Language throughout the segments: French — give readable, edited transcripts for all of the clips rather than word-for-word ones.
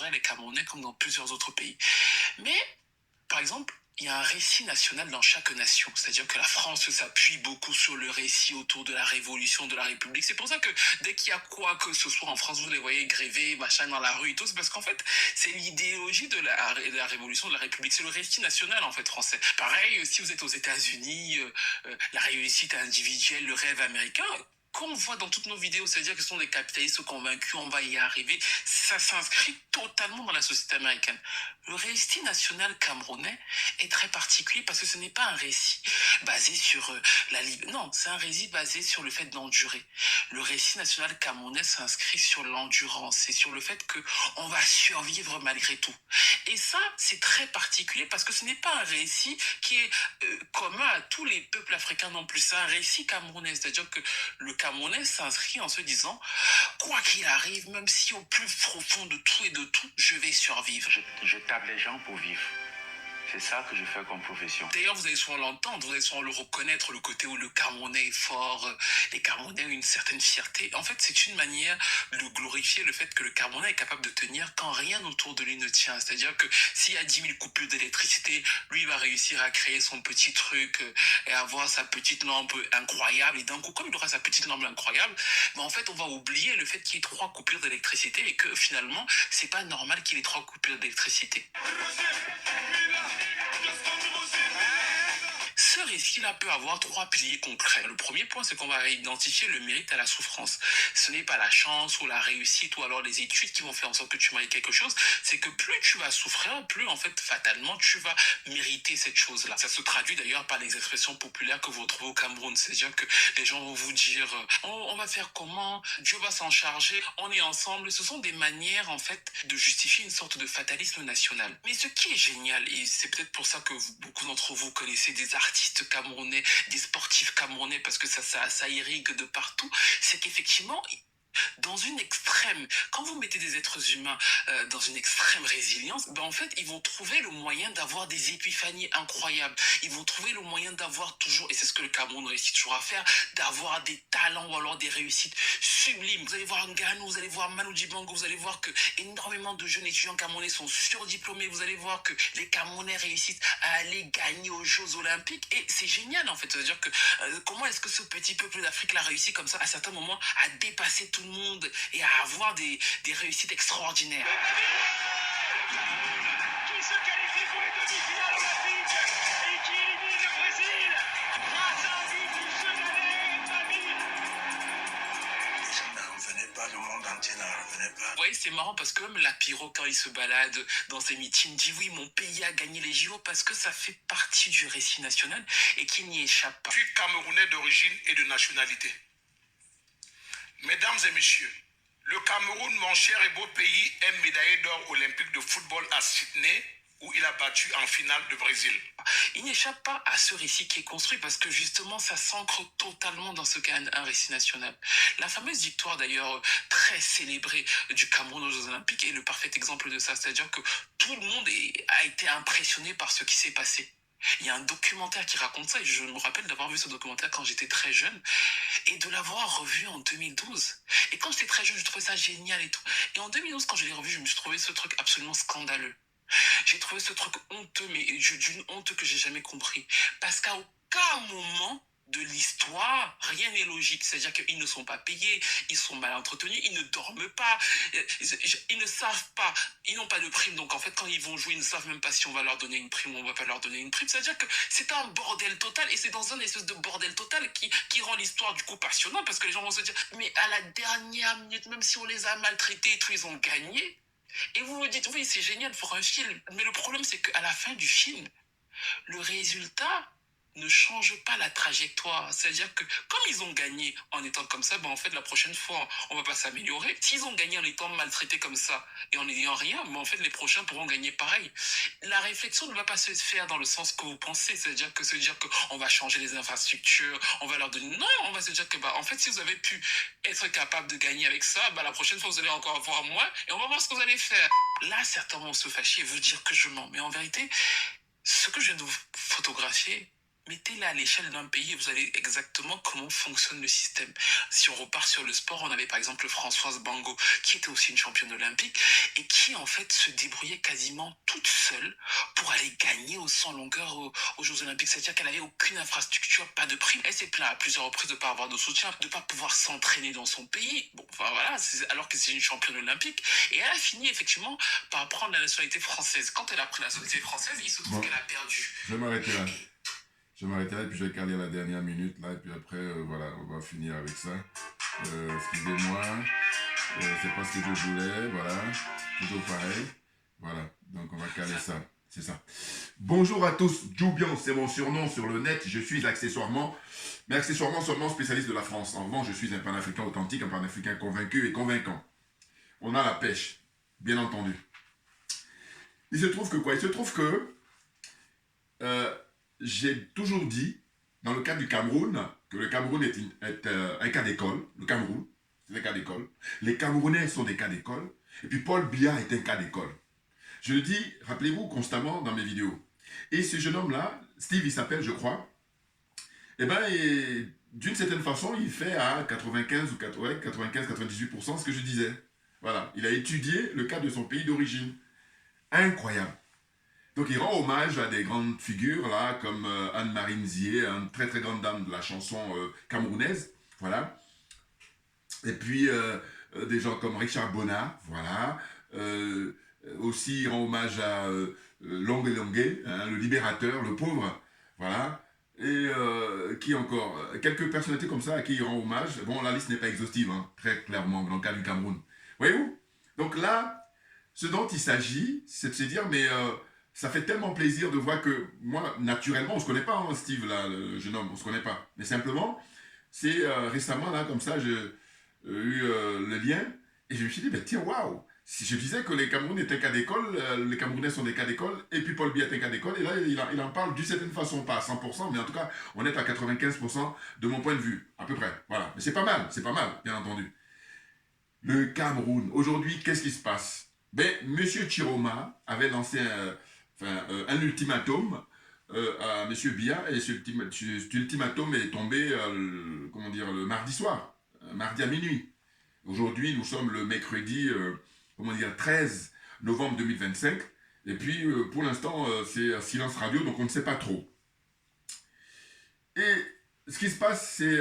endurer les Camerounais comme dans plusieurs autres pays. Mais, par exemple, il y a un récit national dans chaque nation. C'est-à-dire que la France s'appuie beaucoup sur le récit autour de la Révolution, de la République. C'est pour ça que dès qu'il y a quoi que ce soit en France, vous les voyez gréver, machin dans la rue et tout. C'est parce qu'en fait, c'est l'idéologie de la Révolution, de la République. C'est le récit national, en fait, français. Pareil, si vous êtes aux États-Unis, la réussite individuelle, le rêve américain, qu'on voit dans toutes nos vidéos, c'est-à-dire que ce sont des capitalistes convaincus, on va y arriver, ça s'inscrit totalement dans la société américaine. Le récit national camerounais est très particulier parce que ce n'est pas un récit basé sur la liberté. Non, c'est un récit basé sur le fait d'endurer. Le récit national camerounais s'inscrit sur l'endurance et sur le fait qu'on va survivre malgré tout. Et ça, c'est très particulier parce que ce n'est pas un récit qui est commun à tous les peuples africains non plus. C'est un récit camerounais, c'est-à-dire que le Camerounais s'inscrit en se disant, quoi qu'il arrive, même si au plus profond de tout et de tout, je vais survivre. Je tape les gens pour vivre. C'est ça que je fais comme profession. D'ailleurs, vous allez souvent l'entendre, vous allez souvent le reconnaître, le côté où le Camerounais est fort, les Camerounais ont une certaine fierté. En fait, c'est une manière de glorifier le fait que le Camerounais est capable de tenir quand rien autour de lui ne tient. C'est-à-dire que s'il y a 10 000 coupures d'électricité, lui va réussir à créer son petit truc et avoir sa petite lampe incroyable. Et d'un coup, comme il aura sa petite lampe incroyable, ben en fait, on va oublier le fait qu'il y ait 3 coupures d'électricité et que finalement, c'est pas normal qu'il y ait 3 coupures d'électricité. Ce récit-là peut avoir 3 piliers concrets. Le premier point, c'est qu'on va identifier le mérite à la souffrance. Ce n'est pas la chance ou la réussite ou alors les études qui vont faire en sorte que tu mérites quelque chose. C'est que plus tu vas souffrir, plus en fait, fatalement, tu vas mériter cette chose-là. Ça se traduit d'ailleurs par les expressions populaires que vous retrouvez au Cameroun. C'est-à-dire que les gens vont vous dire on va faire comment, Dieu va s'en charger, on est ensemble. Ce sont des manières, en fait, de justifier une sorte de fatalisme national. Mais ce qui est génial, et c'est peut-être pour ça que beaucoup d'entre vous connaissez des artistes camerounais, des sportifs camerounais, parce que ça irrigue de partout, c'est qu'effectivement, dans une extrême, quand vous mettez des êtres humains dans une extrême résilience, ben en fait, ils vont trouver le moyen d'avoir des épiphanies incroyables. Ils vont trouver le moyen d'avoir toujours, et c'est ce que le Cameroun réussit toujours à faire, d'avoir des talents ou alors des réussites sublimes. Vous allez voir Ngannou, vous allez voir Manu Dibango, vous allez voir que énormément de jeunes étudiants camerounais sont surdiplômés. Vous allez voir que les Camerounais réussissent à aller gagner aux Jeux Olympiques. Et c'est génial, en fait. C'est-à-dire que comment est-ce que ce petit peuple d'Afrique l'a réussi comme ça, à certains moments, à dépasser tout le monde et à avoir des réussites extraordinaires. Qui se qualifie pour les demi-finales olympiques et qui élimine le Brésil grâce à un but du Soudanais, Babi. Ça n'en revenait pas, le monde entier n'en revenait pas. Vous voyez, c'est marrant parce que même Lapiro, quand il se balade dans ses meetings, dit oui, mon pays a gagné les JO parce que ça fait partie du récit national et qu'il n'y échappe pas. Je suis Camerounais d'origine et de nationalité. Mesdames et messieurs, le Cameroun, mon cher et beau pays, est médaillé d'or olympique de football à Sydney, où il a battu en finale le Brésil. Il n'échappe pas à ce récit qui est construit parce que justement ça s'ancre totalement dans ce qu'est un récit national. La fameuse victoire d'ailleurs très célébrée du Cameroun aux Jeux Olympiques est le parfait exemple de ça. C'est-à-dire que tout le monde a été impressionné par ce qui s'est passé. Il y a un documentaire qui raconte ça et je me rappelle d'avoir vu ce documentaire quand j'étais très jeune et de l'avoir revu en 2012. Et quand j'étais très jeune, je trouvais ça génial et tout. Et en 2012, quand je l'ai revu, je me suis trouvé ce truc absolument scandaleux. J'ai trouvé ce truc honteux, mais d'une honte que j'ai jamais compris. Parce qu'à aucun moment de l'histoire, rien n'est logique. C'est-à-dire qu'ils ne sont pas payés, ils sont mal entretenus, ils ne dorment pas, ils ne savent pas, ils n'ont pas de prime. Donc en fait, quand ils vont jouer, ils ne savent même pas si on va leur donner une prime ou on va pas leur donner une prime. C'est-à-dire que c'est un bordel total et c'est dans un espèce de bordel total qui rend l'histoire du coup passionnante parce que les gens vont se dire, mais à la dernière minute, même si on les a maltraités et tout, ils ont gagné. Et vous vous dites, oui, c'est génial pour un film. Mais le problème, c'est qu'à la fin du film, le résultat ne change pas la trajectoire. C'est-à-dire que comme ils ont gagné en étant comme ça, ben en fait, la prochaine fois, on va pas s'améliorer. S'ils ont gagné en étant maltraités comme ça et en n'ayant rien, ben en fait, les prochains pourront gagner pareil. La réflexion ne va pas se faire dans le sens que vous pensez. C'est-à-dire que se dire qu'on va changer les infrastructures, on va leur donner... Non, on va se dire que, ben, en fait, si vous avez pu être capable de gagner avec ça, ben, la prochaine fois, vous allez encore avoir moins et on va voir ce que vous allez faire. Là, certains vont se fâcher et vous dire que je mens. Mais en vérité, ce que je viens de vous photographier, Mettez-la à l'échelle d'un pays et vous allez exactement comment fonctionne le système. Si on repart sur le sport, on avait par exemple Françoise Bango, qui était aussi une championne olympique et qui en fait se débrouillait quasiment toute seule pour aller gagner au 100 longueur aux Jeux Olympiques. C'est-à-dire qu'elle n'avait aucune infrastructure, pas de prime. Elle s'est plainte à plusieurs reprises de ne pas avoir de soutien, de ne pas pouvoir s'entraîner dans son pays. Bon, enfin voilà, alors que c'est une championne olympique. Et elle a fini effectivement par prendre la nationalité française. Quand elle a pris la nationalité française, il se trouve qu'elle a perdu. Je vais m'arrêter là. Je vais m'arrêter là et puis je vais caler la dernière minute là et puis après voilà, on va finir avec ça. Excusez-moi, c'est pas ce que je voulais, voilà, toujours pareil. Voilà, donc on va caler ça, c'est ça. Bonjour à tous, Joubian, c'est mon surnom sur le net, je suis accessoirement, mais accessoirement seulement spécialiste de la France. En revanche, je suis un panafricain authentique, un panafricain convaincu et convaincant. On a la pêche, bien entendu. Il se trouve que quoi? Il se trouve que j'ai toujours dit, dans le cas du Cameroun, que le Cameroun est un cas d'école. Le Cameroun, c'est un cas d'école. Les Camerounais sont des cas d'école. Et puis Paul Biya est un cas d'école. Je le dis, rappelez-vous, constamment dans mes vidéos. Et ce jeune homme-là, Steve, il s'appelle, je crois, eh bien, d'une certaine façon, il fait à 95 ou 98% ce que je disais. Voilà, il a étudié le cas de son pays d'origine. Incroyable. Donc il rend hommage à des grandes figures là, comme Anne-Marie Nzié, une très très grande dame de la chanson camerounaise, voilà. Et puis des gens comme Richard Bonnat, voilà. Aussi il rend hommage à Longue Longue, hein, le libérateur, le pauvre, voilà. Et qui encore? Quelques personnalités comme ça à qui il rend hommage. Bon, la liste n'est pas exhaustive, hein, très clairement, dans le cas du Cameroun. Voyez-vous? Donc là, ce dont il s'agit, c'est de se dire, mais ça fait tellement plaisir de voir que moi, naturellement, on ne se connaît pas, hein, Steve, là, le jeune homme, on ne se connaît pas. Mais simplement, c'est récemment, là, comme ça, j'ai eu le lien, et je me suis dit, ben tiens, waouh! Si je disais que les Camerounais étaient un cas d'école, les Camerounais sont des cas d'école, et puis Paul Biya est un cas d'école, et là, il en parle d'une certaine façon, pas à 100%, mais en tout cas, on est à 95% de mon point de vue, à peu près. Voilà. Mais c'est pas mal, bien entendu. Le Cameroun, aujourd'hui, qu'est-ce qui se passe? Ben, Monsieur Chiroma avait lancé un ultimatum à M. Biya, et cet ultimatum est tombé comment dire, le mardi soir, mardi à minuit. Aujourd'hui, nous sommes le mercredi 13 novembre 2025, et puis pour l'instant, c'est silence radio, donc on ne sait pas trop. Et ce qui se passe, c'est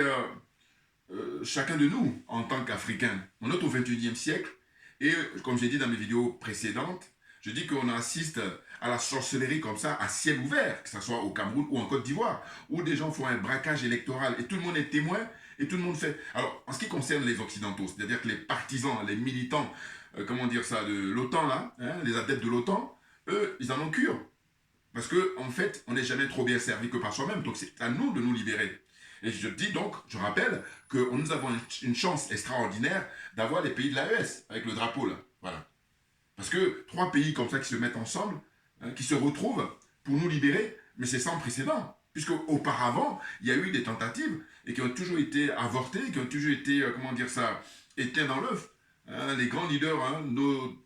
chacun de nous, en tant qu'Africains, on est au 21e siècle, et comme j'ai dit dans mes vidéos précédentes, je dis qu'on assiste à la sorcellerie comme ça, à ciel ouvert, que ce soit au Cameroun ou en Côte d'Ivoire, où des gens font un braquage électoral et tout le monde est témoin et tout le monde fait. Alors, en ce qui concerne les Occidentaux, c'est-à-dire que les partisans, les militants, comment dire ça, de l'OTAN, là, hein, les adeptes de l'OTAN, eux, ils en ont cure. Parce qu'en fait, on n'est jamais trop bien servi que par soi-même. Donc, c'est à nous de nous libérer. Et je dis donc, je rappelle que nous avons une chance extraordinaire d'avoir les pays de l'AES, avec le drapeau, là. Voilà. Parce que 3 pays comme ça qui se mettent ensemble, hein, qui se retrouvent pour nous libérer, mais c'est sans précédent. Puisque auparavant, il y a eu des tentatives et qui ont toujours été avortées, qui ont toujours été, comment dire ça, éteintes dans l'œuf. Hein, les grands leaders, hein, nos,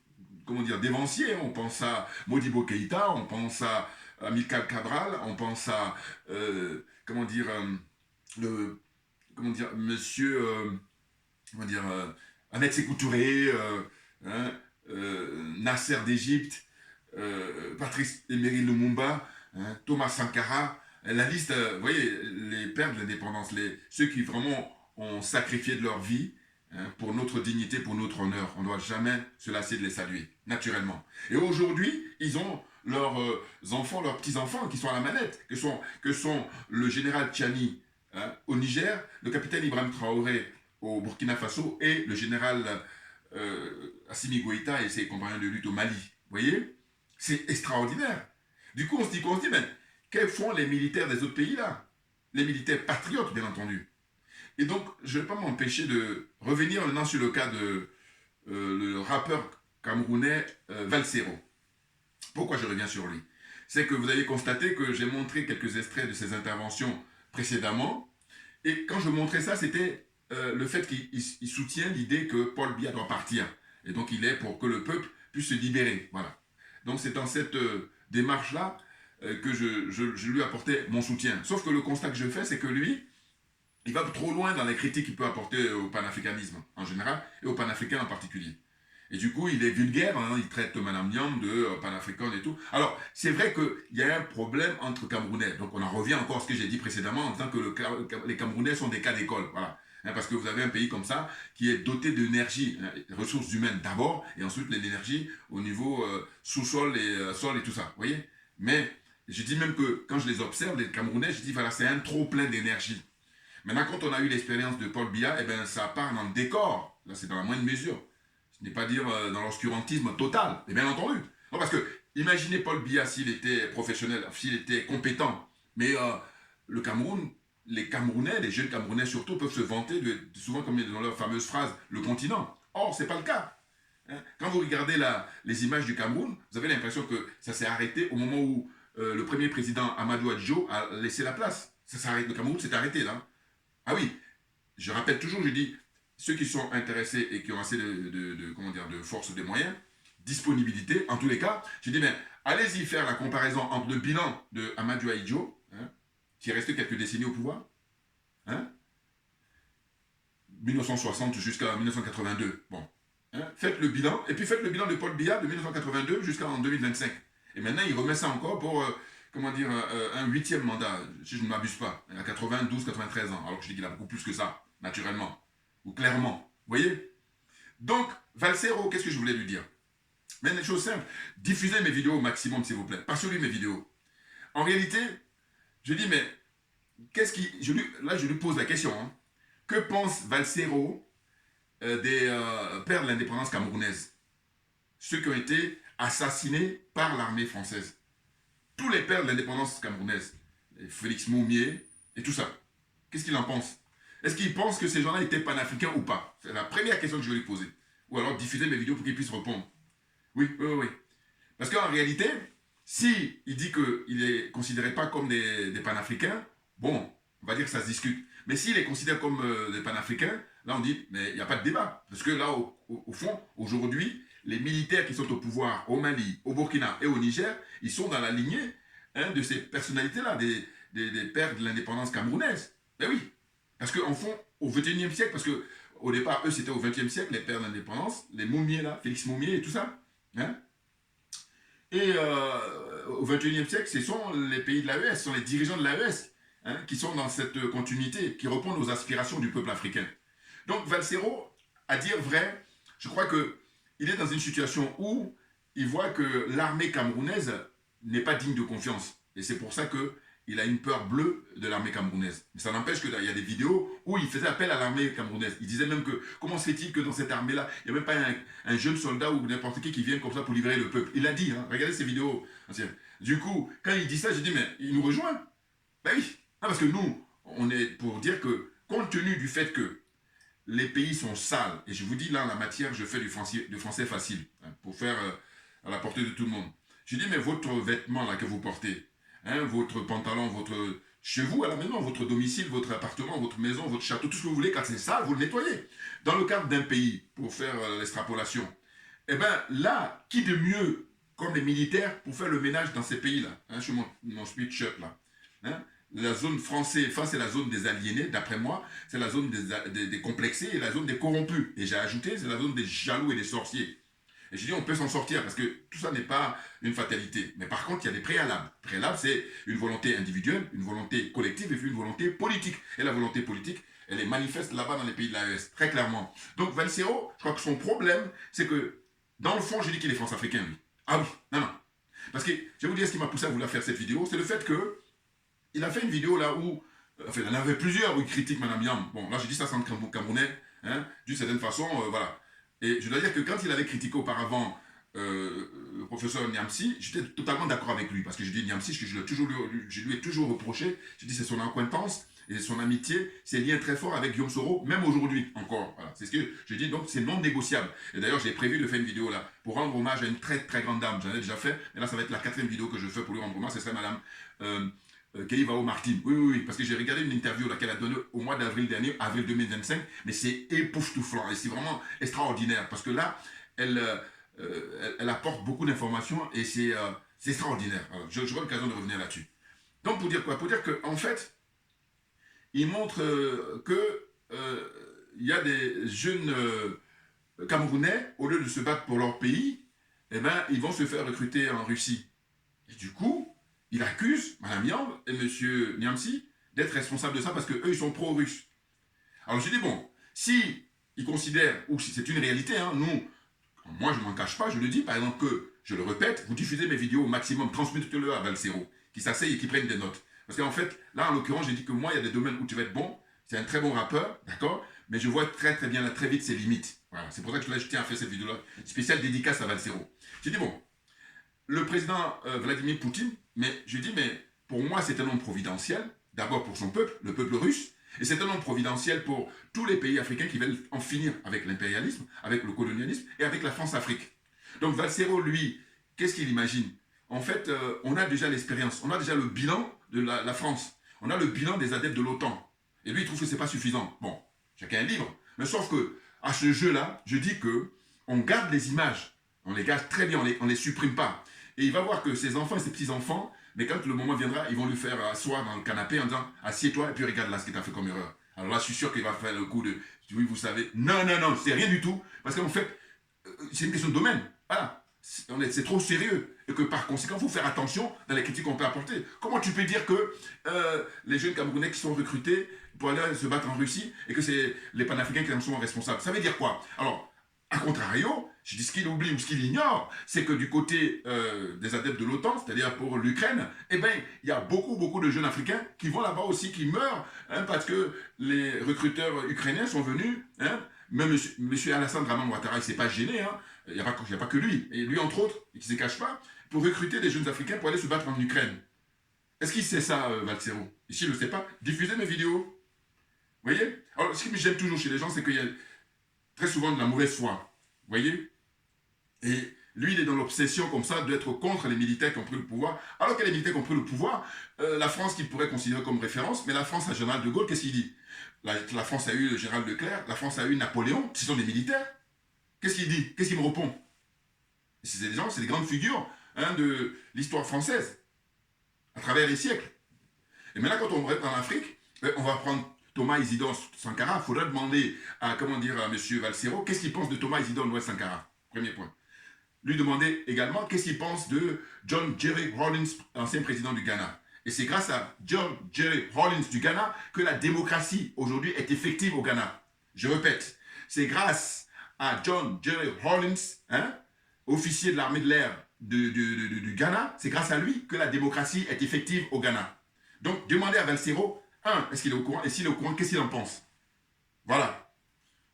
comment dire, dévanciers, hein, on pense à Modibo Keïta, on pense à Amilcar Cabral, on pense à, comment dire, monsieur, Ahmed Sékou Touré, hein, Nasser d'Égypte, Patrice Emery Lumumba, hein, Thomas Sankara, la liste, vous voyez, les pères de l'indépendance, ceux qui vraiment ont sacrifié de leur vie hein, pour notre dignité, pour notre honneur. On ne doit jamais se lasser de les saluer, naturellement. Et aujourd'hui, ils ont leurs enfants, leurs petits-enfants qui sont à la manette, que sont le général Tchani hein, au Niger, le capitaine Ibrahim Traoré au Burkina Faso et le général Assimi Goïta et ses compagnons de lutte au Mali. Vous voyez? C'est extraordinaire. Du coup, on se dit, mais que font les militaires des autres pays là? Les militaires patriotes, bien entendu. Et donc, je ne vais pas m'empêcher de revenir maintenant sur le cas de le rappeur camerounais Valsero. Pourquoi je reviens sur lui? C'est que vous avez constaté que j'ai montré quelques extraits de ses interventions précédemment. Et quand je montrais ça, c'était le fait qu'il soutient l'idée que Paul Biya doit partir. Et donc, il est pour que le peuple puisse se libérer. Voilà. Donc, c'est dans cette démarche-là que je lui apportais mon soutien. Sauf que le constat que je fais, c'est que lui, il va trop loin dans les critiques qu'il peut apporter au panafricanisme en général et au panafricain en particulier. Et du coup, il est vulgaire, hein, il traite Madame Niam de panafricaine et tout. Alors, c'est vrai qu'il y a un problème entre Camerounais. Donc, on en revient encore à ce que j'ai dit précédemment en disant que les Camerounais sont des cas d'école. Voilà. Hein, parce que vous avez un pays comme ça qui est doté d'énergie, hein, ressources humaines d'abord, et ensuite l'énergie au niveau sous-sol et sol et tout ça. Vous voyez? Mais je dis même que quand je les observe, les Camerounais, je dis voilà, c'est un trop plein d'énergie. Maintenant, quand on a eu l'expérience de Paul Biya, eh ben, ça part dans le décor. Là, c'est dans la moindre mesure. Ce n'est pas dire dans l'obscurantisme total, et bien entendu. Non, parce que, imaginez Paul Biya s'il était professionnel, s'il était compétent, mais le Cameroun, les Camerounais, les jeunes Camerounais surtout, peuvent se vanter, souvent comme dans leur fameuse phrase, le continent. Or, ce n'est pas le cas. Hein? Quand vous regardez les images du Cameroun, vous avez l'impression que ça s'est arrêté au moment où le premier président Amadou Adjo a laissé la place. Le Cameroun s'est arrêté là. Ah oui, je rappelle toujours, je dis, ceux qui sont intéressés et qui ont assez de force, de moyens, disponibilité, en tous les cas, je dis, mais allez-y faire la comparaison entre le bilan de Amadou Ahidjo, hein, qui est resté quelques décennies au pouvoir, hein, 1960 jusqu'à 1982, bon, hein, faites le bilan, et puis faites le bilan de Paul Biya de 1982 jusqu'en 2025. Et maintenant, il remet ça encore pour, un 8e mandat, si je ne m'abuse pas, à 92, 93 ans, alors que je dis qu'il a beaucoup plus que ça, naturellement. Ou clairement. Vous voyez? Donc, Valsero, qu'est-ce que je voulais lui dire? Mais une chose simple, diffusez mes vidéos au maximum, s'il vous plaît. Partagez mes vidéos. En réalité, je dis, mais là, je lui pose la question. Hein. Que pense Valsero des pères de l'indépendance camerounaise? Ceux qui ont été assassinés par l'armée française. Tous les pères de l'indépendance camerounaise. Félix Moumié et tout ça. Qu'est-ce qu'il en pense? Est-ce qu'il pense que ces gens-là étaient panafricains ou pas? C'est la première question que je vais lui poser. Ou alors diffuser mes vidéos pour qu'il puisse répondre. Oui. Parce qu'en réalité, si il dit qu'il ne les considérait pas comme des panafricains, bon, on va dire que ça se discute. Mais s'il les considère comme des panafricains, là on dit, mais il n'y a pas de débat. Parce que là, au fond, aujourd'hui, les militaires qui sont au pouvoir au Mali, au Burkina et au Niger, ils sont dans la lignée de ces personnalités-là, des pères de l'indépendance camerounaise. Ben oui. Parce qu'en fond, au XXIe siècle, parce qu'au départ, eux, c'était au XXe siècle, les pères d'indépendance, les Moumiés, là, Félix Moumié et tout ça. Hein? Et au XXIe siècle, ce sont les pays de l'AES, ce sont les dirigeants de l'AES qui sont dans cette continuité, qui répondent aux aspirations du peuple africain. Donc, Valsero, à dire vrai, je crois qu'il est dans une situation où il voit que l'armée camerounaise n'est pas digne de confiance. Et c'est pour ça qu'il a une peur bleue de l'armée camerounaise. Mais ça n'empêche qu'il y a des vidéos où il faisait appel à l'armée camerounaise. Il disait même que, comment se fait-il que dans cette armée-là, il n'y a même pas un jeune soldat ou n'importe qui vient comme ça pour libérer le peuple. Il l'a dit, hein, regardez ces vidéos. Du coup, quand il dit ça, j'ai dit, mais il nous rejoint. Ben oui. Parce que nous, on est pour dire que, compte tenu du fait que les pays sont sales, et je vous dis là, en la matière, je fais du français facile, hein, pour faire à la portée de tout le monde. Je dis, mais votre vêtement là que vous portez, hein, votre pantalon, chez vous à la maison, votre domicile, votre appartement, votre maison, votre château, tout ce que vous voulez, quand c'est sale, vous le nettoyez. Dans le cadre d'un pays, pour faire l'extrapolation, eh bien là, qui de mieux, comme les militaires, pour faire le ménage dans ces pays-là, hein, sur mon speech-up là, hein, la zone française, enfin c'est la zone des aliénés, d'après moi, c'est la zone des complexés et la zone des corrompus. Et j'ai ajouté, c'est la zone des jaloux et des sorciers. Et je dis, on peut s'en sortir parce que tout ça n'est pas une fatalité. Mais par contre, il y a des préalables. Préalables, c'est une volonté individuelle, une volonté collective et puis une volonté politique. Et la volonté politique, elle est manifeste là-bas dans les pays de l'AES, très clairement. Donc Valsero, je crois que son problème, c'est que, dans le fond, j'ai dit qu'il est France-africain, lui. Ah oui, non. Parce que, je vais vous dire ce qui m'a poussé à vouloir faire cette vidéo, c'est le fait que il a fait une vidéo là où, enfin, il en avait plusieurs où il critique Madame Niam. Bon, là, j'ai dit ça sans Camerounais, hein, d'une certaine façon, voilà. Et je dois dire que quand il avait critiqué auparavant le professeur Niamsi, j'étais totalement d'accord avec lui. Parce que je dis Niamsi, je lui ai toujours reproché, je dis c'est son acquaintance et son amitié, ses liens très forts avec Guillaume Soro, même aujourd'hui encore. Voilà. C'est ce que je dis, donc c'est non négociable. Et d'ailleurs, j'ai prévu de faire une vidéo là, pour rendre hommage à une très très grande dame. J'en ai déjà fait, mais là, ça va être la 4e vidéo que je fais pour lui rendre hommage, ce serait Madame Keïvao Martin. Oui, parce que j'ai regardé une interview qu'elle a donnée au mois d'avril dernier, avril 2025, mais c'est époustouflant et c'est vraiment extraordinaire parce que là, elle apporte beaucoup d'informations et c'est C'est extraordinaire. Alors, j'aurai l'occasion de revenir là-dessus. Donc, pour dire quoi? Pour dire qu'en fait, il montre il y a des jeunes Camerounais, au lieu de se battre pour leur pays, eh ben, ils vont se faire recruter en Russie. Et du coup, il accuse Mme Yang et M. Niamsi d'être responsables de ça parce qu'eux, ils sont pro-russes. Alors, je dis, bon, si ils considèrent, ou si c'est une réalité, hein, moi, je ne m'en cache pas, je le dis, par exemple, que, je le répète, vous diffusez mes vidéos au maximum, transmettez-le à Valsero, qui s'asseye et qui prenne des notes. Parce qu'en fait, là, en l'occurrence, j'ai dit que moi, il y a des domaines où tu vas être bon, c'est un très bon rappeur, d'accord? Mais je vois très très bien, là, très vite, ses limites. Voilà, c'est pour ça que je tiens à faire cette vidéo-là, spéciale dédicace à Valsero. J'ai dit, bon, le président Vladimir Poutine, mais je dis, mais pour moi, c'est un homme providentiel, d'abord pour son peuple, le peuple russe, et c'est un homme providentiel pour tous les pays africains qui veulent en finir avec l'impérialisme, avec le colonialisme et avec la France-Afrique. Donc Valsero, lui, qu'est-ce qu'il imagine? En fait, on a déjà l'expérience, on a déjà le bilan de la France, on a le bilan des adeptes de l'OTAN. Et lui, il trouve que ce n'est pas suffisant. Bon, chacun est libre. Mais sauf que, à ce jeu-là, je dis que on garde les images, on les garde très bien, on les supprime pas. Et il va voir que ses enfants et ses petits-enfants, mais quand le moment viendra, ils vont lui faire asseoir dans le canapé en disant « Assieds-toi et puis regarde là ce que tu as fait comme erreur. » Alors là, je suis sûr qu'il va faire le coup de « Oui, vous savez. » Non, non, non, c'est rien du tout. Parce qu'en fait, c'est une question de domaine. Voilà. C'est trop sérieux. Et que par conséquent, il faut faire attention dans les critiques qu'on peut apporter. Comment tu peux dire que les jeunes Camerounais qui sont recrutés pour aller se battre en Russie et que c'est les panafricains qui en sont responsables? Ça veut dire quoi? Alors, a contrario, je dis ce qu'il oublie ou ce qu'il ignore, c'est que du côté des adeptes de l'OTAN, c'est-à-dire pour l'Ukraine, eh bien, il y a beaucoup de jeunes Africains qui vont là-bas aussi, qui meurent, hein, parce que les recruteurs ukrainiens sont venus, hein, même M. Alassane Draman Ouattara, il ne s'est pas gêné, hein, il n'y a pas que lui, et lui entre autres, et qui ne se cache pas, pour recruter des jeunes Africains pour aller se battre en Ukraine. Est-ce qu'il sait ça, Valsero? Et s'il ne le sait pas, diffusez mes vidéos. Vous voyez? Alors, ce que j'aime toujours chez les gens, c'est qu'il y a très souvent de la mauvaise foi. Vous voyez? Et lui, il est dans l'obsession comme ça d'être contre les militaires qui ont pris le pouvoir. Alors que les militaires qui ont pris le pouvoir, la France qu'il pourrait considérer comme référence, mais la France, à général de Gaulle, qu'est-ce qu'il dit? La France a eu le général Leclerc, la France a eu Napoléon, ce sont des militaires. Qu'est-ce qu'il dit? Qu'est-ce qu'il me répond? C'est des gens, c'est des grandes figures hein, de l'histoire française, à travers les siècles. Et maintenant, quand on va en Afrique, on va prendre Thomas Isidore Sankara. Il faudra demander à, à M. Valsero, qu'est-ce qu'il pense de Thomas Isidore Noël Sankara? Premier point. Lui demander également qu'est-ce qu'il pense de John Jerry Rawlings, ancien président du Ghana. Et c'est grâce à John Jerry Rawlings du Ghana que la démocratie aujourd'hui est effective au Ghana. Je répète, c'est grâce à John Jerry Rawlings, hein, officier de l'armée de l'air du Ghana, c'est grâce à lui que la démocratie est effective au Ghana. Donc, demandez à Valsero, est-ce qu'il est au courant? Et s'il est au courant, qu'est-ce qu'il en pense? Voilà.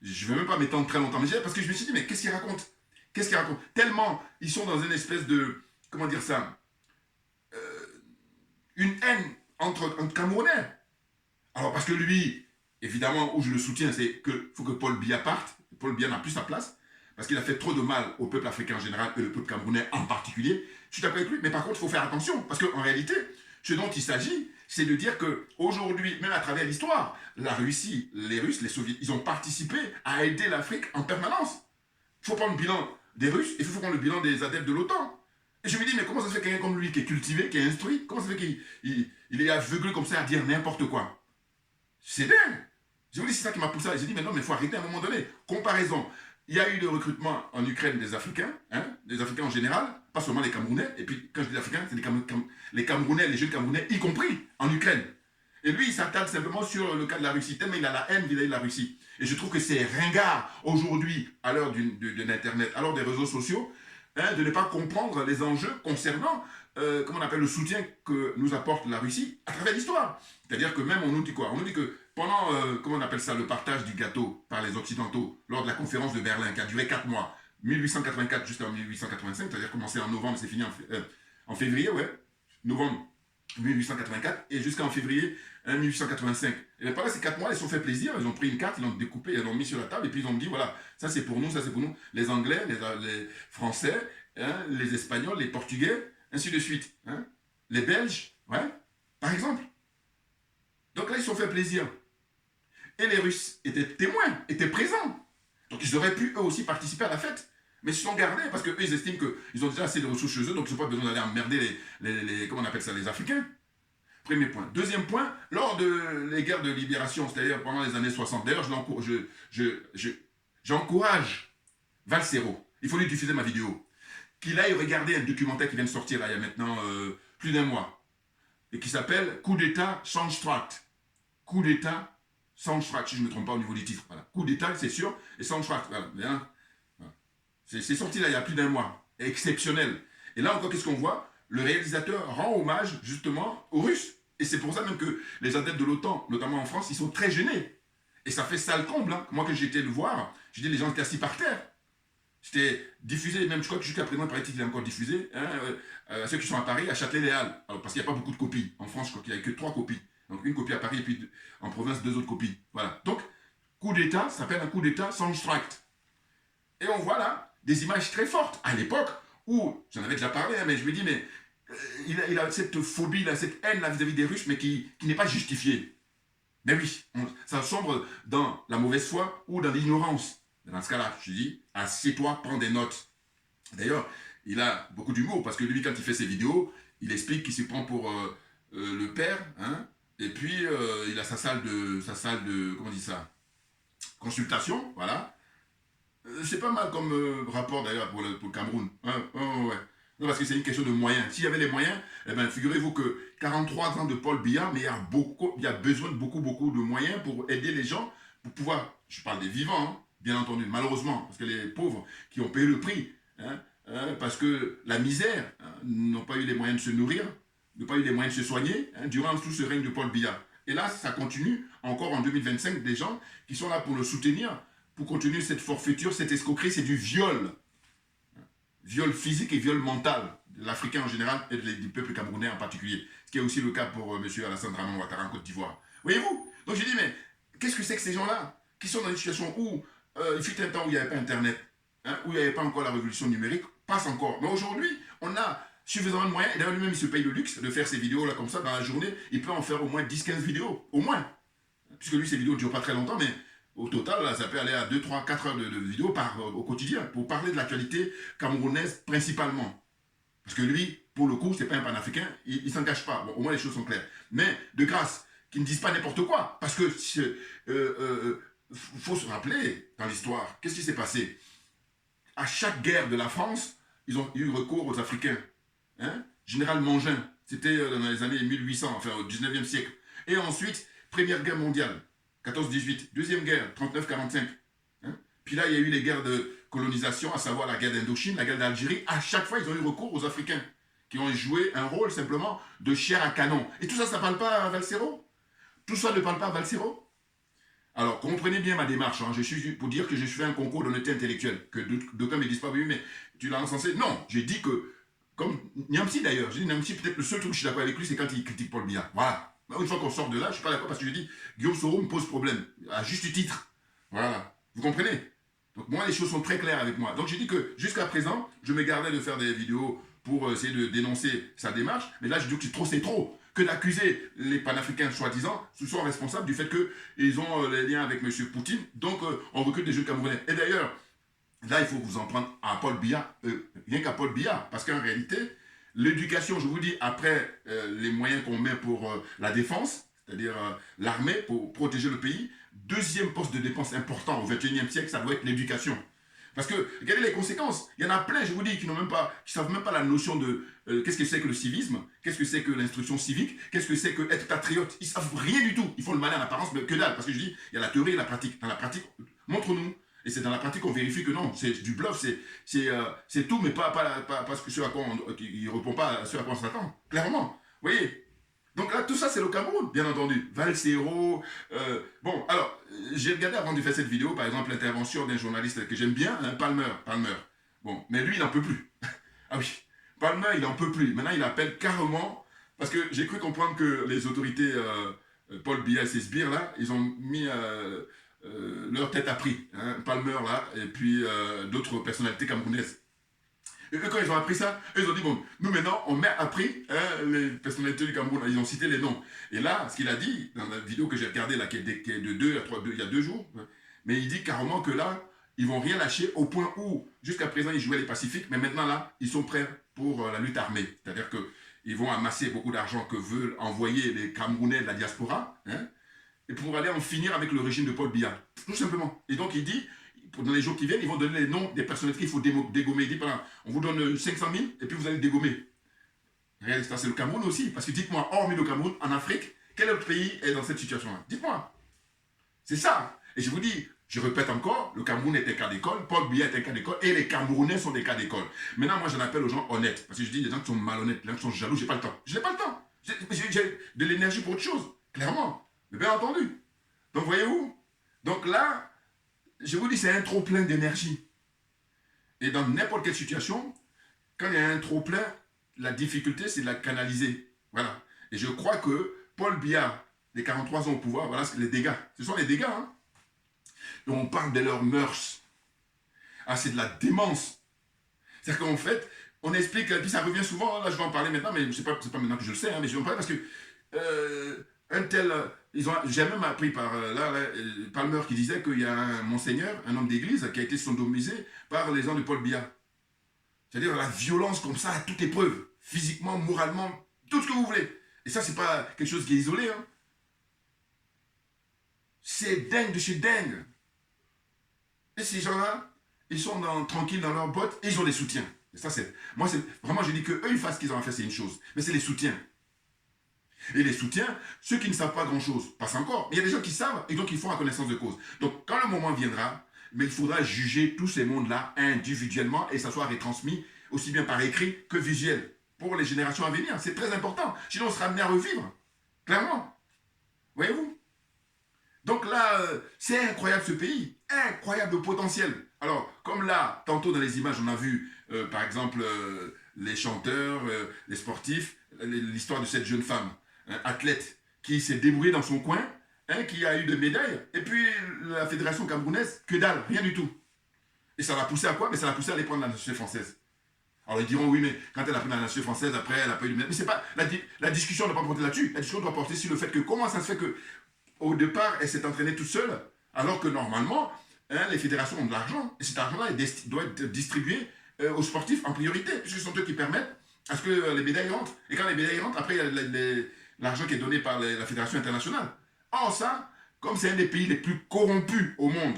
Je ne vais même pas m'étendre très longtemps, mais parce que je me suis dit, mais qu'est-ce qu'il raconte? Qu'est-ce qu'il raconte? Tellement, ils sont dans une espèce de, comment dire ça, une haine entre Camerounais. Alors, parce que lui, évidemment, où je le soutiens, c'est qu'il faut que Paul Biya parte. Paul Biya n'a plus sa place, parce qu'il a fait trop de mal au peuple africain en général, et le peuple camerounais en particulier. Je suis d'accord avec lui, mais par contre, il faut faire attention, parce qu'en réalité, ce dont il s'agit, c'est de dire qu'aujourd'hui, même à travers l'histoire, la Russie, les Russes, les Soviétiques, ils ont participé à aider l'Afrique en permanence. Il faut prendre le bilan des Russes et il faut prendre le bilan des adeptes de l'OTAN. Et je me dis, mais comment ça se fait quelqu'un comme lui, qui est cultivé, qui est instruit, comment ça se fait qu'il est aveuglé comme ça à dire n'importe quoi? C'est dingue. Je vous dis, c'est ça qui m'a poussé. J'ai dit, mais non, mais il faut arrêter à un moment donné. Comparaison. Il y a eu le recrutement en Ukraine des Africains, hein, des Africains en général, pas seulement les Camerounais. Et puis, quand je dis Africains, c'est les Camerounais, les jeunes Camerounais, y compris en Ukraine. Et lui, il s'attarde simplement sur le cas de la Russie, tellement il a la haine vis-à-vis de la Russie. Et je trouve que c'est ringard aujourd'hui, à l'heure de l'Internet, à l'heure des réseaux sociaux, hein, de ne pas comprendre les enjeux concernant, comment on appelle, le soutien que nous apporte la Russie à travers l'histoire. C'est-à-dire que même on nous dit quoi? On nous dit que pendant, comment on appelle ça, le partage du gâteau par les Occidentaux, lors de la conférence de Berlin, qui a duré 4 mois, 1884 jusqu'en 1885, c'est-à-dire commencé en novembre, c'est fini en février, ouais, novembre 1884, et jusqu'en février 1885. Et pendant ces 4 mois, ils se sont fait plaisir, ils ont pris une carte, ils l'ont découpée, ils l'ont mis sur la table, et puis ils ont dit, voilà, ça c'est pour nous, ça c'est pour nous, les Anglais, les Français, hein, les Espagnols, les Portugais, ainsi de suite, hein, les Belges, ouais, par exemple. Donc là, ils se sont fait plaisir. Et les Russes étaient témoins, étaient présents. Donc ils auraient pu eux aussi participer à la fête. Mais ils se sont gardés parce qu'eux, ils estiment qu'ils ont déjà assez de ressources chez eux, donc ils n'ont pas besoin d'aller emmerder comment on appelle ça, les Africains. Premier point. Deuxième point, lors de les guerres de libération, c'est-à-dire pendant les années 60, d'ailleurs, j'encourage Valsero, il faut lui diffuser ma vidéo, qu'il aille regarder un documentaire qui vient de sortir là, il y a maintenant plus d'un mois, et qui s'appelle Coup d'État sans Stract. Coup d'État sans Stract, si je ne me trompe pas au niveau du titre. Voilà. Coup d'État, c'est sûr, et sans Stract. Voilà. Voilà. C'est sorti là il y a plus d'un mois. Exceptionnel. Et là encore, qu'est-ce qu'on voit? Le réalisateur rend hommage justement aux Russes. Et c'est pour ça même que les adeptes de l'OTAN, notamment en France, ils sont très gênés. Et ça fait sale comble. Hein. Moi, quand j'étais le voir, j'ai dit les gens étaient assis par terre. C'était diffusé, même je crois que jusqu'à présent, paraît-il, il est encore diffusé, hein, ceux qui sont à Paris, à Châtelet-Les-Halles. Alors, parce qu'il n'y a pas beaucoup de copies. En France, je crois qu'il n'y a que 3 copies. Donc, une copie à Paris et puis en province, 2 autres copies. Voilà. Donc, coup d'État, ça s'appelle un coup d'État sans Stract. Et on voit là des images très fortes. À l'époque où, j'en avais déjà parlé, hein, mais je me dis, mais il a cette phobie, là, cette haine là vis-à-vis des Russes, mais qui n'est pas justifiée. Mais oui, ça sombre dans la mauvaise foi ou dans l'ignorance. Dans ce cas-là, je dis, assieds-toi, prends des notes. D'ailleurs, il a beaucoup d'humour, parce que lui, quand il fait ses vidéos, il explique qu'il se prend pour le père, hein, et puis il a sa salle de, comment on dit ça, consultation, voilà. C'est pas mal comme rapport d'ailleurs pour le Cameroun. Hein, ouais. Non, parce que c'est une question de moyens. S'il y avait les moyens, eh ben, figurez-vous que 43 ans de Paul Biya, mais il y a besoin de beaucoup de moyens pour aider les gens, pour pouvoir, je parle des vivants, hein, bien entendu, malheureusement, parce que les pauvres qui ont payé le prix, hein, parce que la misère, hein, n'ont pas eu les moyens de se nourrir, n'ont pas eu les moyens de se soigner, hein, durant tout ce règne de Paul Biya. Et là, ça continue encore en 2025, des gens qui sont là pour le soutenir, pour continuer cette forfaiture, cette escroquerie, c'est du viol. Viol physique et viol mental de l'Africain en général et du peuple camerounais en particulier. Ce qui est aussi le cas pour M. Alassane Dramane Ouattara en Côte d'Ivoire. Voyez-vous? Donc je dis, mais qu'est-ce que c'est que ces gens-là qui sont dans une situation où il fut un temps où il n'y avait pas Internet, hein, où il n'y avait pas encore la révolution numérique, passe encore. Mais aujourd'hui, on a suffisamment de moyens. Et d'ailleurs, lui-même, il se paye le luxe de faire ces vidéos-là comme ça dans la journée. Il peut en faire au moins 10-15 vidéos, au moins. Puisque lui, ces vidéos ne durent pas très longtemps, mais au total, là, ça peut aller à 2, 3, 4 heures de vidéos au quotidien pour parler de l'actualité camerounaise principalement. Parce que lui, pour le coup, c'est pas un panafricain, il ne s'engage pas. Bon, au moins, les choses sont claires. Mais, de grâce, qu'ils ne disent pas n'importe quoi. Parce que, faut se rappeler, dans l'histoire, qu'est-ce qui s'est passé? À chaque guerre de la France, ils ont eu recours aux Africains. Hein? Général Mangin, c'était dans les années 1800, enfin au 19e siècle. Et ensuite, Première Guerre mondiale. 14-18, Deuxième guerre, 39-45. Hein? Puis là, il y a eu les guerres de colonisation, à savoir la guerre d'Indochine, la guerre d'Algérie. À chaque fois, ils ont eu recours aux Africains, qui ont joué un rôle simplement de chair à canon. Et tout ça, ça ne parle pas à Valsero? Tout ça ne parle pas à Valsero? Alors, comprenez bien ma démarche. Hein. Je suis pour dire que je fais un concours d'honnêteté intellectuelle. Que d'aucuns me disent pas, oui, mais tu l'as encensé. Non, j'ai dit que, comme Niamsi d'ailleurs, j'ai dit Niamsi, peut-être le seul truc que je suis d'accord avec lui, c'est quand il critique Paul Biya. Voilà. Une fois qu'on sort de là, je ne suis pas d'accord parce que je dis Guillaume Soro me pose problème, à juste titre. Voilà. Vous comprenez? Donc moi, les choses sont très claires avec moi. Donc j'ai dit que jusqu'à présent, je me gardais de faire des vidéos pour essayer de dénoncer sa démarche. Mais là, je dis que c'est trop. Que d'accuser les panafricains soi-disant, ce sont responsables du fait qu'ils ont les liens avec M. Poutine. Donc on recrute des jeunes Camerounais. Et d'ailleurs, là, il faut vous en prendre à Paul Biya, rien qu'à Paul Biya. Parce qu'en réalité, l'éducation, je vous dis, après les moyens qu'on met pour la défense, c'est-à-dire l'armée, pour protéger le pays, deuxième poste de dépense important au XXIe siècle, ça doit être l'éducation. Parce que, regardez les conséquences. Il y en a plein, je vous dis, qui ne savent même pas la notion de qu'est-ce que c'est que le civisme, qu'est-ce que c'est que l'instruction civique, qu'est-ce que c'est que être patriote. Ils ne savent rien du tout. Ils font le malin en apparence, mais que dalle. Parce que je dis, il y a la théorie et la pratique. Dans la pratique, montre-nous. Et c'est dans la pratique qu'on vérifie que non, c'est du bluff, c'est tout, mais pas ce à quoi il ne répond pas à ce à quoi on s'attend. Clairement. Vous voyez? Donc là, tout ça, c'est le Cameroun, bien entendu. Valsero. Bon, alors, j'ai regardé avant de faire cette vidéo, par exemple, l'intervention d'un journaliste que j'aime bien, hein, Palmer. Bon, mais lui, il n'en peut plus. Ah oui, Palmer, il n'en peut plus. Maintenant, il appelle carrément, parce que j'ai cru comprendre que les autorités, Paul Biya et ses sbires, là, ils ont mis leur tête à prix. Hein, Palmer, là, et puis d'autres personnalités camerounaises. Et eux, quand ils ont appris ça, ils ont dit, bon, nous maintenant, on met à prix les personnalités du Cameroun. Ils ont cité les noms. Et là, ce qu'il a dit, dans la vidéo que j'ai regardée, là, qui est de il y a 2 jours, mais il dit carrément que là, ils vont rien lâcher au point où, jusqu'à présent, ils jouaient les Pacifiques, mais maintenant, là, ils sont prêts pour la lutte armée. C'est-à-dire qu'ils vont amasser beaucoup d'argent que veulent envoyer les Camerounais de la diaspora, hein, et pour aller en finir avec le régime de Paul Biya. Tout simplement. Et donc, il dit, dans les jours qui viennent, ils vont donner les noms des personnalités qu'il faut dégommer. Il dit, voilà, on vous donne 500 000, et puis vous allez dégommer. Regardez, ça, c'est le Cameroun aussi. Parce que dites-moi, hormis le Cameroun, en Afrique, quel autre pays est dans cette situation-là? Dites-moi. C'est ça. Et je vous dis, je répète encore, le Cameroun est un cas d'école, Paul Biya est un cas d'école, et les Camerounais sont des cas d'école. Maintenant, moi, j'en appelle aux gens honnêtes. Parce que je dis, les gens qui sont malhonnêtes, les gens qui sont jaloux, j'ai pas le temps. Je n'ai pas le temps. J'ai de l'énergie pour autre chose, clairement. Mais bien entendu. Donc, voyez-vous? Donc là, je vous dis, c'est un trop-plein d'énergie. Et dans n'importe quelle situation, quand il y a un trop-plein, la difficulté, c'est de la canaliser. Voilà. Et je crois que Paul Biya, les 43 ans au pouvoir, voilà les dégâts. Ce sont les dégâts, hein. Donc on parle de leurs mœurs. Ah, c'est de la démence. C'est-à-dire qu'en fait, on explique, et puis ça revient souvent, là je vais en parler maintenant, mais c'est pas maintenant que je le sais, hein, mais je vais en parler parce que un tel, j'ai même appris par Palmer qui disait qu'il y a un monseigneur, un homme d'église, qui a été sodomisé par les gens de Paul Biya. C'est-à-dire la violence comme ça à toute épreuve, physiquement, moralement, tout ce que vous voulez. Et ça, c'est pas quelque chose qui est isolé, hein. C'est dingue de chez dingue. Et ces gens-là, ils sont tranquilles dans leurs bottes et ils ont des soutiens. Et ça, moi, vraiment, je dis qu'eux, ils fassent ce qu'ils ont à faire, c'est une chose. Mais c'est les soutiens. Et les soutiens, ceux qui ne savent pas grand-chose, passent encore. Mais il y a des gens qui savent et donc ils font la connaissance de cause. Donc, quand le moment viendra, mais il faudra juger tous ces mondes-là individuellement et ça soit retransmis aussi bien par écrit que visuel pour les générations à venir. C'est très important. Sinon, on sera amené à revivre. Clairement. Voyez-vous? Donc là, c'est incroyable ce pays. Incroyable potentiel. Alors, comme là, tantôt dans les images, on a vu, par exemple, les chanteurs, les sportifs, l'histoire de cette jeune femme, athlète, qui s'est débrouillée dans son coin, qui a eu des médailles, et puis la fédération camerounaise, que dalle, rien du tout. Et ça l'a poussé à quoi? Mais ça l'a poussé à aller prendre la nationalité française. Alors ils diront, oui, mais quand elle a pris la nationalité française, après, elle n'a pas eu de médaille. Mais c'est pas, la discussion ne doit pas porter là-dessus. La discussion doit porter sur le fait que comment ça se fait que au départ, elle s'est entraînée toute seule, alors que normalement, les fédérations ont de l'argent, et cet argent-là doit être distribué aux sportifs en priorité, puisque ce sont eux qui permettent à ce que les médailles rentrent. Et quand les médailles rentrent, après, il y a l'argent qui est donné par la fédération internationale. Or ça, comme c'est un des pays les plus corrompus au monde,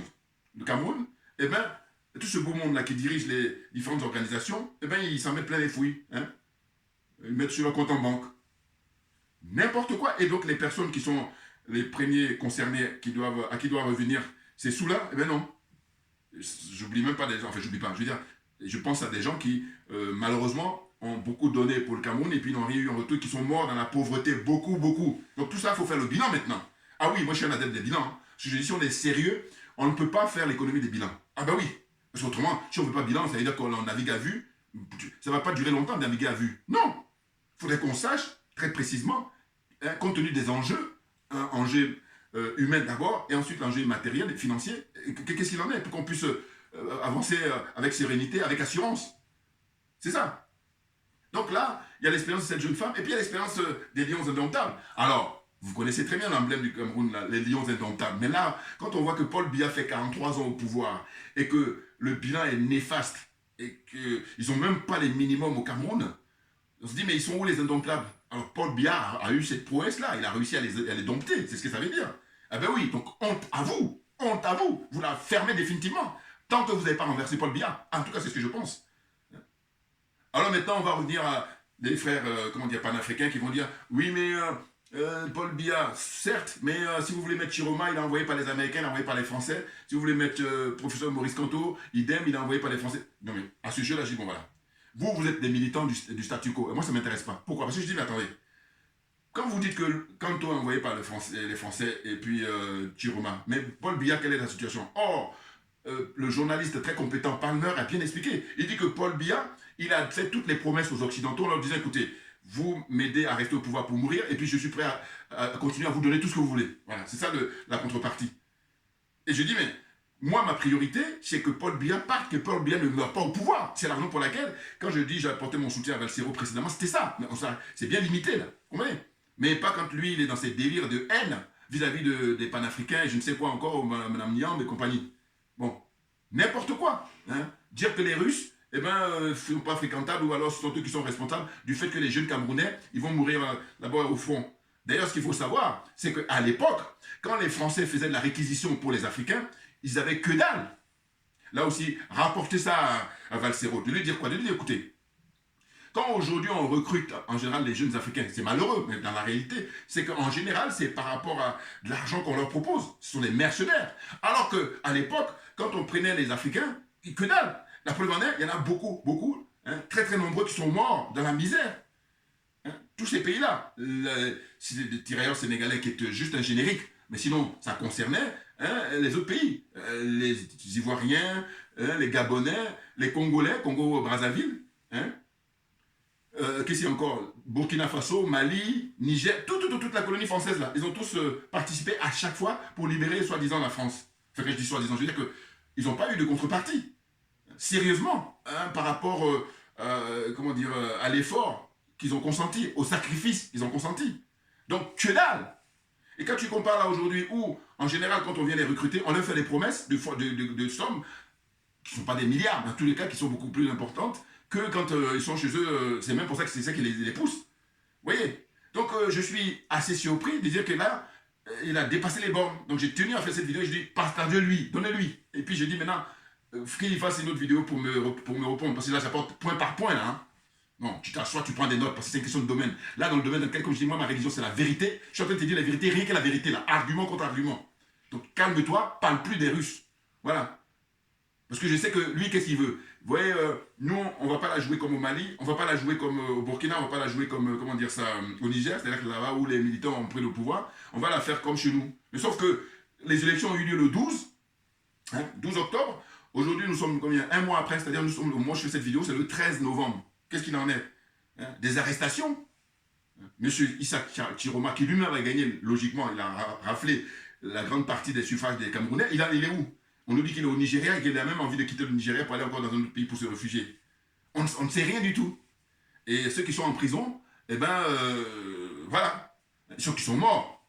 le Cameroun, eh bien, tout ce beau monde-là qui dirige les différentes organisations, eh bien, ils s'en mettent plein les fouilles. Hein? Ils mettent sur leur compte en banque. N'importe quoi. Et donc, les personnes qui sont les premiers concernés à qui doivent revenir ces sous-là, eh bien non. J'oublie même pas des gens, enfin j'oublie pas, je veux dire, je pense à des gens qui, malheureusement, ont beaucoup donné pour le Cameroun et puis n'ont rien eu en retour, qui sont morts dans la pauvreté, beaucoup, beaucoup. Donc tout ça, il faut faire le bilan maintenant. Ah oui, moi je suis un adepte des bilans. Hein. Si je dis, si on est sérieux, on ne peut pas faire l'économie des bilans. Ah bah oui, parce qu'autrement, si on ne veut pas de bilan, ça veut dire qu'on navigue à vue. Ça ne va pas durer longtemps de naviguer à vue. Non, il faudrait qu'on sache très précisément, hein, compte tenu des enjeux, enjeux humains d'abord, et ensuite l'enjeu matériel et financier, qu'est-ce qu'il en est, pour qu'on puisse avancer avec sérénité, avec assurance. C'est ça. Donc là, il y a l'expérience de cette jeune femme, et puis il y a l'expérience des lions indomptables. Alors, vous connaissez très bien l'emblème du Cameroun, là, les lions indomptables. Mais là, quand on voit que Paul Biya fait 43 ans au pouvoir, et que le bilan est néfaste, et qu'ils n'ont même pas les minimums au Cameroun, on se dit, mais ils sont où les indomptables? Alors Paul Biya a eu cette prouesse-là, il a réussi à les dompter, c'est ce que ça veut dire. Ah ben oui, donc honte à vous, vous la fermez définitivement, tant que vous n'avez pas renversé Paul Biya. En tout cas, c'est ce que je pense. Alors maintenant, on va revenir à des frères, panafricains qui vont dire, oui, mais Paul Biya, certes, mais si vous voulez mettre Chiroma, il est envoyé par les Américains, il est envoyé par les Français. Si vous voulez mettre professeur Maurice Kanto, idem, il est envoyé par les Français. Non mais, à ce jeu-là, je dis, bon voilà. Vous êtes des militants du statu quo. Et moi, ça ne m'intéresse pas. Pourquoi? Parce que je dis, mais attendez. Quand vous dites que Kanto est envoyé par les Français et puis Chiroma, mais Paul Biya, quelle est la situation? Or, le journaliste très compétent Palmer a bien expliqué. Il dit que Paul Biya, il a fait toutes les promesses aux Occidentaux en leur disant, écoutez, vous m'aidez à rester au pouvoir pour mourir, et puis je suis prêt à continuer à vous donner tout ce que vous voulez. Voilà, c'est ça la contrepartie. Et je dis, mais moi, ma priorité, c'est que Paul Biya parte, que Paul Biya ne meure pas au pouvoir. C'est la raison pour laquelle, quand je dis j'ai apporté mon soutien à Valsero précédemment, c'était ça. Mais c'est bien limité, là. Vous comprenez? Mais pas quand lui, il est dans ses délires de haine vis-à-vis des panafricains et je ne sais quoi encore, Mme Niang et compagnie. Bon. N'importe quoi. Hein. Dire que les Russes, eh ben, sont pas fréquentables, ou alors ce sont eux qui sont responsables du fait que les jeunes Camerounais, ils vont mourir là-bas au front. D'ailleurs, ce qu'il faut savoir, c'est qu'à l'époque, quand les Français faisaient de la réquisition pour les Africains, ils avaient que dalle. Là aussi, rapporter ça à Valsero, de lui dire quoi? De lui dire, écoutez, quand aujourd'hui on recrute en général les jeunes Africains, c'est malheureux, mais dans la réalité, c'est qu'en général, c'est par rapport à de l'argent qu'on leur propose. Ce sont des mercenaires. Alors qu'à l'époque, quand on prenait les Africains, que dalle. La preuve en est, il y en a beaucoup, beaucoup, hein, très très nombreux qui sont morts dans la misère. Hein. Tous ces pays-là, c'est des tirailleurs sénégalais qui étaient juste un générique, mais sinon, ça concernait les autres pays. Les Ivoiriens, les Gabonais, les Congolais, Congo-Brazzaville, hein. Qu'est-ce qu'il y a encore? Burkina Faso, Mali, Niger, toute la colonie française là. Ils ont tous participé à chaque fois pour libérer soi-disant la France. Enfin, quand je dis soi-disant, je veux dire qu'ils n'ont pas eu de contrepartie. Sérieusement, hein, par rapport comment dire, à l'effort qu'ils ont consenti, au sacrifice qu'ils ont consenti. Donc, que dalle. Et quand tu compares là aujourd'hui où, en général, quand on vient les recruter, on leur fait des promesses de sommes qui ne sont pas des milliards, dans tous les cas qui sont beaucoup plus importantes, que quand ils sont chez eux, c'est même pour ça que c'est ça qui les pousse. Vous voyez? Donc je suis assez surpris de dire que là, il a dépassé les bornes. Donc j'ai tenu à faire cette vidéo et je dis, partagez-lui, donnez-lui. Et puis je dis maintenant, qu'il fasse une autre vidéo pour me répondre, parce que là j'apporte point par point là. Hein. Non, tu t'assois, tu prends des notes, parce que c'est une question de domaine. Là, dans le domaine dans lequel, comme je dis, moi, ma religion, c'est la vérité. Je suis en train de te dire la vérité, rien que la vérité, là. Argument contre argument. Donc calme-toi, parle plus des Russes. Voilà. Parce que je sais que lui, qu'est-ce qu'il veut? Vous voyez, nous, on ne va pas la jouer comme au Mali, on ne va pas la jouer comme au Burkina, on ne va pas la jouer comme, comment dire ça, au Niger, c'est-à-dire que là-bas où les militants ont pris le pouvoir, on va la faire comme chez nous. Mais sauf que les élections ont eu lieu le 12, hein, 12 octobre. Aujourd'hui, nous sommes combien? Un mois après, c'est-à-dire, moi je fais cette vidéo, c'est le 13 novembre. Qu'est-ce qu'il en est? Hein, des arrestations. Monsieur Issa Chiroma, qui lui-même a gagné, logiquement, il a raflé la grande partie des suffrages des Camerounais, il est où? On nous dit qu'il est au Nigeria et qu'il a même envie de quitter le Nigeria pour aller encore dans un autre pays pour se réfugier. On ne sait rien du tout. Et ceux qui sont en prison, eh ben, voilà. Ceux qui sont morts.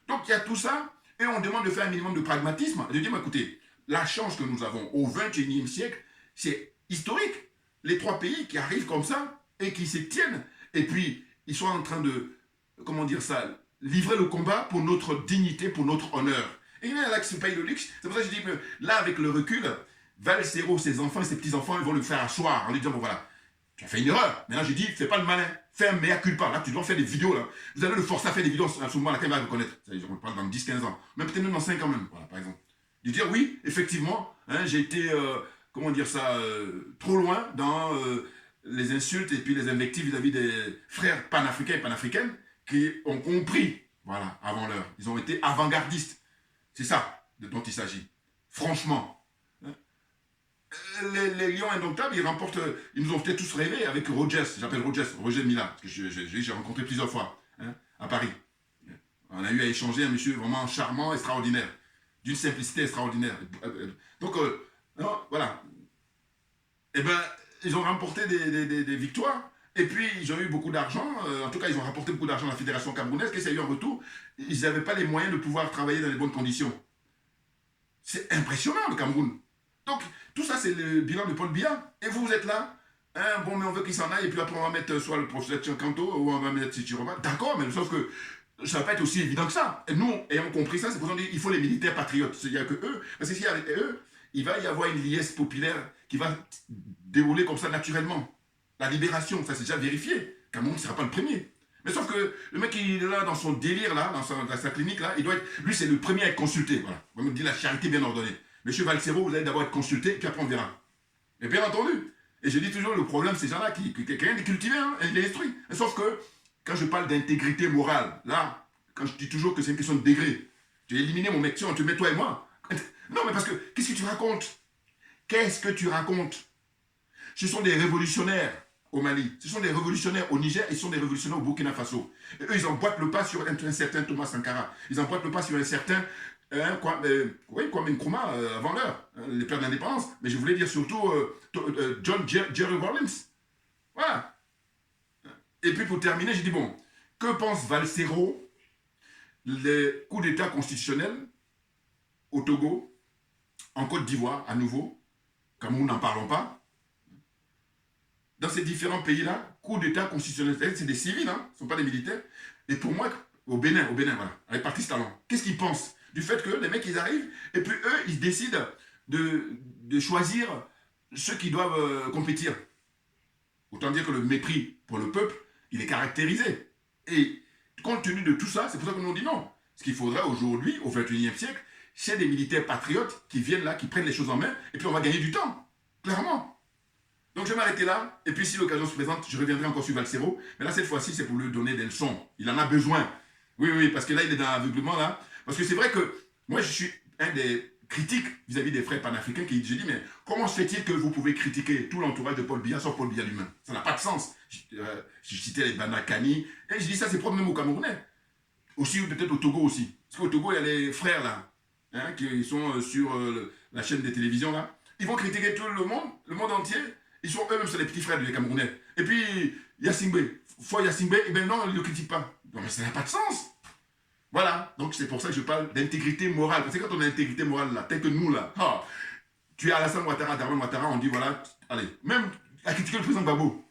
Donc il y a tout ça, et on demande de faire un minimum de pragmatisme, de dire, écoutez, la chance que nous avons au XXIe siècle, c'est historique. Les trois pays qui arrivent comme ça, et qui se tiennent, et puis ils sont en train de, comment dire ça, livrer le combat pour notre dignité, pour notre honneur. Et il y en a là qui se payent le luxe. C'est pour ça que je dis que là, avec le recul, Valsero, ses enfants et ses petits-enfants, ils vont le faire asseoir en lui disant, bon voilà, tu as fait une erreur. Maintenant, je dis, fais pas le malin. Fais un mea culpa. Là, tu dois faire des vidéos. Là. Vous allez le forcer à faire des vidéos à ce moment-là, quand il va reconnaître. On parle dans 10-15 ans. Même peut-être même dans 5 ans même, voilà, par exemple. De dire, oui, effectivement, hein, j'ai été, comment dire ça, trop loin dans les insultes et puis les invectives vis-à-vis des frères panafricains et panafricaines qui ont compris, voilà, avant l'heure. Ils ont été avant-gardistes. C'est ça dont il s'agit. Franchement. Les Lions indomptables, ils nous ont fait tous rêver avec Rogers. J'appelle Roger Mila, parce que j'ai rencontré plusieurs fois hein, à Paris. On a eu à échanger un monsieur vraiment charmant, extraordinaire. D'une simplicité extraordinaire. Donc, non, voilà. Eh bien, ils ont remporté des victoires. Et puis, ils ont eu beaucoup d'argent. En tout cas, ils ont rapporté beaucoup d'argent à la Fédération camerounaise. Qu'est-ce qu'il y a eu en retour? Ils n'avaient pas les moyens de pouvoir travailler dans les bonnes conditions. C'est impressionnant, le Cameroun. Donc, tout ça, c'est le bilan de Paul Biya. Et vous êtes là. Hein, bon, mais on veut qu'il s'en aille. Et puis après, on va mettre soit le professeur Tchankanto ou on va mettre Chiroma. D'accord, mais sauf que ça ne va pas être aussi évident que ça. Et nous, ayant compris ça, c'est pour ça qu'on dit qu'il faut les militaires patriotes. C'est-à-dire que eux, parce que s'il y a eux, il va y avoir une liesse populaire qui va dérouler comme ça naturellement. La libération, ça c'est déjà vérifié. Cameroun ne sera pas le premier. Mais sauf que le mec, il est là dans son délire, là, dans sa clinique, là, il doit être, lui, c'est le premier à être consulté. Voilà. On va me dire la charité bien ordonnée. Monsieur Valsero, vous allez d'abord être consulté, puis après on verra. Et bien entendu. Et je dis toujours, le problème, c'est ces gens-là qui rien de cultivé, hein, et les instruit. Sauf que, quand je parle d'intégrité morale, là, quand je dis toujours que c'est une question de degré, j'ai éliminé mon mec, tu mets toi et moi. Non, mais parce que, qu'est-ce que tu racontes? Qu'est-ce que tu racontes? Ce sont des révolutionnaires au Mali, ce sont des révolutionnaires au Niger et ce sont des révolutionnaires au Burkina Faso. Et eux, ils emboîtent le pas sur un certain Thomas Sankara. Ils emboîtent le pas sur un certain Kwame Nkrumah avant l'heure, les pères de l'indépendance. Mais je voulais dire surtout Jerry Rawlings. Voilà. Et puis pour terminer, j'ai dit, bon, que pense Valsero les coups d'État constitutionnels au Togo, En Côte d'Ivoire, à nouveau, Cameroun, n'en parlons pas. Dans ces différents pays-là, coup d'État constitutionnel, c'est des civils, hein, ce ne sont pas des militaires. Et pour moi, au Bénin, voilà, avec Patrice Talon, qu'est-ce qu'ils pensent du fait que les mecs, ils arrivent, et puis eux, ils décident de choisir ceux qui doivent compétir. Autant dire que le mépris pour le peuple, il est caractérisé. Et compte tenu de tout ça, c'est pour ça que nous on dit non. Ce qu'il faudrait aujourd'hui, au XXIe siècle, c'est des militaires patriotes qui viennent là, qui prennent les choses en main, et puis on va gagner du temps, clairement. Donc je vais m'arrêter là, et puis si l'occasion se présente, je reviendrai encore sur Valsero, mais là cette fois-ci c'est pour lui donner des leçons. Il en a besoin. Oui, parce que là il est dans l'aveuglement là. Parce que c'est vrai que moi je suis un des critiques vis-à-vis des frères panafricains qui je dis mais comment se fait-il que vous pouvez critiquer tout l'entourage de Paul Biya sans Paul Biya lui-même? Ça n'a pas de sens. Je citais les Banakani, et je dis ça c'est propre même aux Camerounais. Aussi peut-être au Togo aussi. Parce qu'au Togo il y a les frères là, hein, qui sont sur la chaîne de télévision là. Ils vont critiquer tout le monde entier. Ils sont eux-mêmes sur les petits frères des Camerounais. Et puis, Yassingbe, foi Yassingbe, eh bien non, ils ne le critiquent pas. Non, mais ça n'a pas de sens. Voilà, donc c'est pour ça que je parle d'intégrité morale. Parce que quand on a intégrité morale là, tel que nous là, tu es Alassane Ouattara, Darman Ouattara, on dit voilà, allez, même à critiquer le président Gbagbo.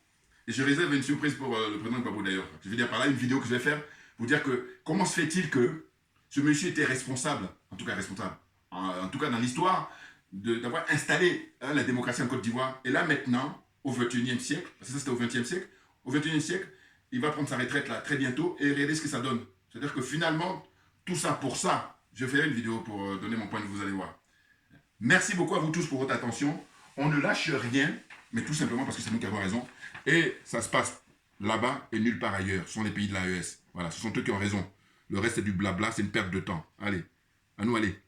Et je réserve une surprise pour le président Gbagbo d'ailleurs. Je vais dire par là une vidéo que je vais faire pour dire que comment se fait-il que ce monsieur était responsable, en tout cas dans l'histoire, d'avoir installé la démocratie en Côte d'Ivoire. Et là, maintenant, au XXIe siècle, parce que ça c'était au XXe siècle, au XXIe siècle, il va prendre sa retraite là très bientôt et regardez ce que ça donne. C'est-à-dire que finalement, tout ça pour ça, je ferai une vidéo pour donner mon point de vue, vous allez voir. Merci beaucoup à vous tous pour votre attention. On ne lâche rien, mais tout simplement parce que c'est nous qui avons raison. Et ça se passe là-bas et nulle part ailleurs. Ce sont les pays de l'AES. Voilà, ce sont eux qui ont raison. Le reste, c'est du blabla, c'est une perte de temps. Allez, à nous, allez.